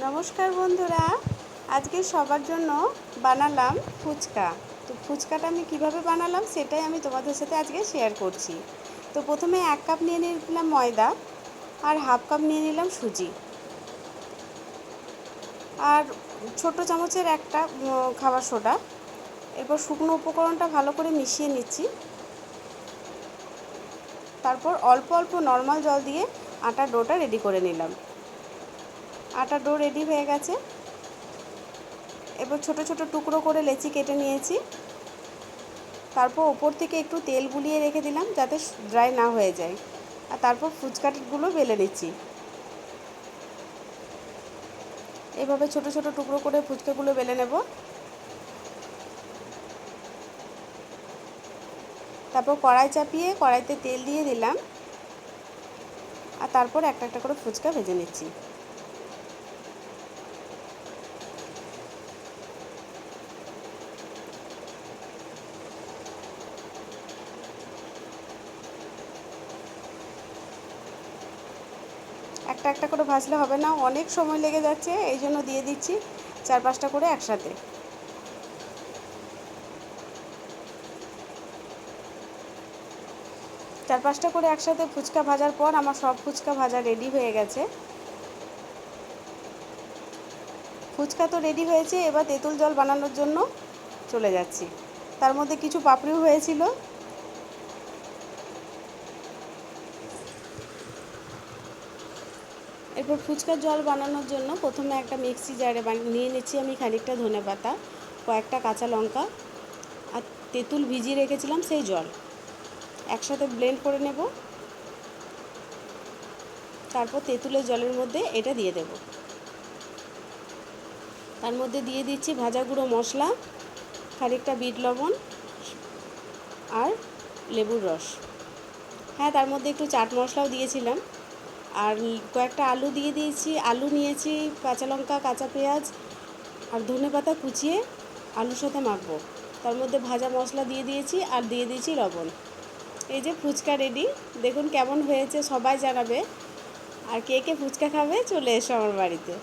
নমস্কার বন্ধুরা, আজকে সবার জন্য বানালাম ফুচকা। তো ফুচকাটা আমি কিভাবে বানালাম সেটাই আমি তোমাদের সাথে আজকে শেয়ার করছি। তো প্রথমে 1 কাপ নিয়ে নিলাম ময়দা, আর হাফ কাপ নিয়ে নিলাম সুজি, আর ছোট চামচের একটা খাবার সোডা। এরপর শুকনো উপকরণটা ভালো করে মিশিয়ে নিচ্ছি। তারপর অল্প অল্প নর্মাল জল দিয়ে আটার ডোটা রেডি করে নিলাম। আটার ডো রেডি হয়ে গেছে। এবার ছোট ছোট টুকরো করে লেচি কেটে নিয়েছি। তারপর ওপর থেকে একটু তেল বুলিয়ে রেখে দিলাম যাতে ড্রাই না হয়ে যায়। আর তারপর ফুচকাগুলো বেলে নিচ্ছি। এভাবে ছোট ছোট টুকরো করে ফুচকাগুলো বেলে নেব। তারপর কড়াই চাপিয়ে কড়াইতে তেল দিয়ে দিলাম, আর তারপর একটা একটা করে ফুচকা ভেজে নিচ্ছি। একটা একটা করে ভাজলে হবে না, অনেক সময় লেগে যাচ্ছে, এই জন্য দিয়ে দিচ্ছি 4-5টা করে একসাথে। চার পাঁচটা করে একসাথে ফুচকা ভাজার পর আমার সব ফুচকা ভাজা রেডি হয়ে গেছে। ফুচকা তো রেডি হয়েছে, এবার তেঁতুল জল বানানোর জন্য চলে যাচ্ছি। তার মধ্যে কিছু পাপড়িও হয়েছিল। এরপর ফুচকার জল বানানোর জন্য প্রথমে একটা মিক্সি জারে নিয়ে নিচ্ছি আমি খানিকটা ধনেপাতা, কয়েকটা কাঁচা লঙ্কা আর তেঁতুল ভিজিয়ে রেখেছিলাম সেই জল একসাথে ব্লেন্ড করে নেব। তারপর তেঁতুলের জলের মধ্যে এটা দিয়ে দেব। তার মধ্যে দিয়ে দিচ্ছি ভাজা গুঁড়ো মশলা, খানিকটা বিট লবণ আর লেবুর রস। হ্যাঁ, তার মধ্যে একটু চাট মশলাও দিয়েছিলাম। আর কয়েকটা আলু দিয়ে দিয়েছি, আলু নিয়েছি, কাঁচা লঙ্কা, কাঁচা পেঁয়াজ আর ধনেপাতা কুচিয়ে আলুর সাথে মাখবো। তার মধ্যে ভাজা মশলা দিয়ে দিয়েছি আর দিয়ে দিয়েছি লবণ। এই যে ফুচকা রেডি, দেখুন কেমন হয়েছে, সবাই জানাবে। আর কে কে ফুচকা খাবে চলে এসো আমার বাড়িতে।